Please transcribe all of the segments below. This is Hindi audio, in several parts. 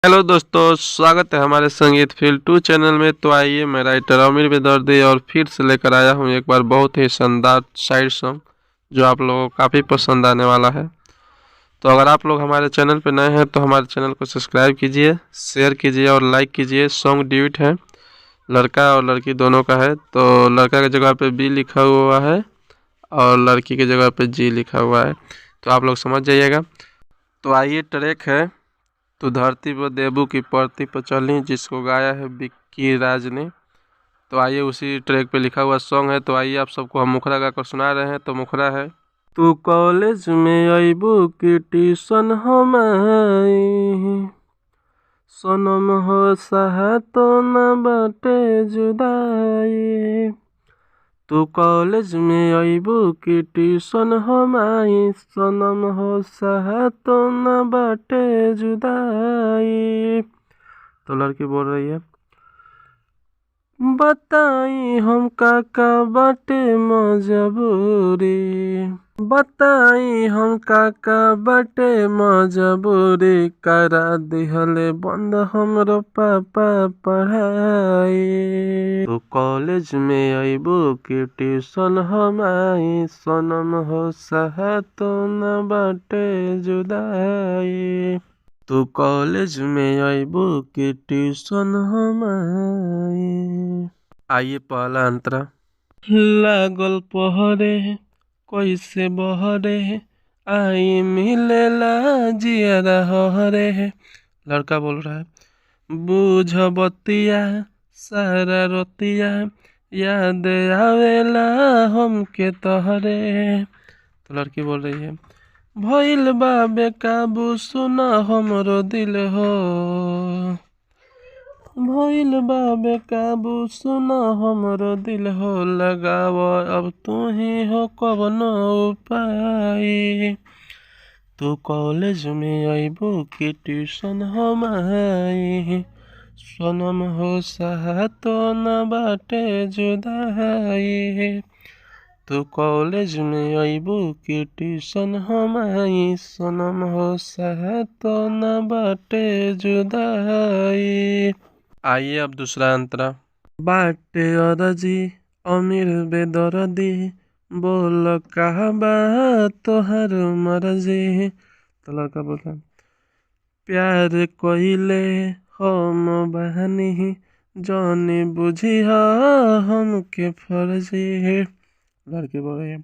हेलो दोस्तों, स्वागत है हमारे संगीत फील्ड 2 चैनल में। तो आइए, मैं राइटर आमिर बेदर्दी और फिर से लेकर आया हूँ एक बार बहुत ही शानदार साइड सॉन्ग जो आप लोगों को काफ़ी पसंद आने वाला है। तो अगर आप लोग हमारे चैनल पर नए हैं तो हमारे चैनल को सब्सक्राइब कीजिए, शेयर कीजिए और लाइक कीजिए। सॉन्ग ड्यूट है, लड़का और लड़की दोनों का है। तो लड़का की जगह पे बी लिखा हुआ है और लड़की की जगह पे जी लिखा हुआ है, तो आप लोग समझ जाइएगा। तो आइए, ट्रैक है तो धरती पर देबू की परती पर चली, जिसको गाया है विक्की राज ने। तो आइए, उसी ट्रैक पे लिखा हुआ सॉन्ग है। तो आइए, आप सबको हम मुखरा गाकर सुना रहे हैं। तो मुखरा है, तू कॉलेज में अबू की ट्यूशन हम आई, सनम हो सहा तो न बाटे जुदाई। तू कॉलेज में अबू की ट्यूशन हम आई, सनम हो सहा तो न बाटे जुदाई। तो लड़की बोल रही है, बताई हम काका बाटे मजबूरी, बताई हम काका बाटे मजबूरी, करा दिहले बंद हमरो पापा पढ़ाई। तो कॉलेज में अबू की ट्यूशन हम आई, सनम हो सहा तो न बाटे जुदाई। तू कॉलेज में अबू की ट्यूशन हम आई। आइए, पहला अंतरा। लागल पहरे कैसे बहरे, आई मिलेला जियारा हरे। लड़का बोल रहा है, बूझ बतिया सारा रतिया, याद आवेला हमके तोहरे। तो लड़की बोल रही है, भइल बा बेकाबू सुना हमरो दिल हो, भइल बा बेकाबू सुना हमरो दिल हो, लगाव अब तू ही हो कवनो उपाय। तू कॉलेज में अबू की ट्यूशन हम आई, सनम हो सहा तो न बाटे जुदाई। तू कॉलेज में अबू की ट्यूशन हम आई, सनम हो सहा तो न बाटे जुदाई। आइए, अब दूसरा अंतरा। बाटे अरजी अमीर बेदर्दी, बोल कहा बा तोहर मर्जी। तो लड़का बोला, प्यार कइले हम बहानी, जानी बुझी हमके फर्जी। लड़के बोल रही है,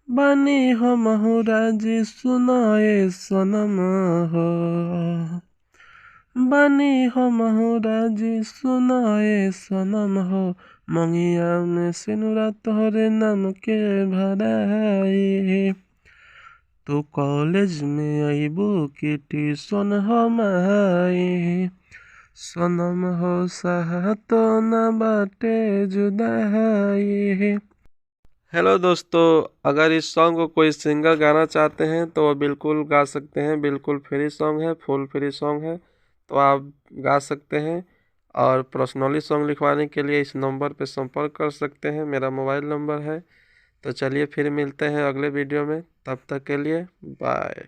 बानी हम राजी सुनाए सनम हो, बानी हम राजी सुनाए सनम हो, मंगिया में सिनुरा तोहरे नाम के भराई। तू कॉलेज में अबू की ट्यूशन हम आई, सनम हो सहा तो न बाटे जुदाई। हेलो दोस्तों, अगर इस सॉन्ग को कोई सिंगर गाना चाहते हैं तो वो बिल्कुल गा सकते हैं। बिल्कुल फ्री सॉन्ग है, फुल फ्री सॉन्ग है, तो आप गा सकते हैं। और पर्सनली सॉन्ग लिखवाने के लिए इस नंबर पे संपर्क कर सकते हैं, मेरा मोबाइल नंबर है। तो चलिए, फिर मिलते हैं अगले वीडियो में, तब तक के लिए बाय।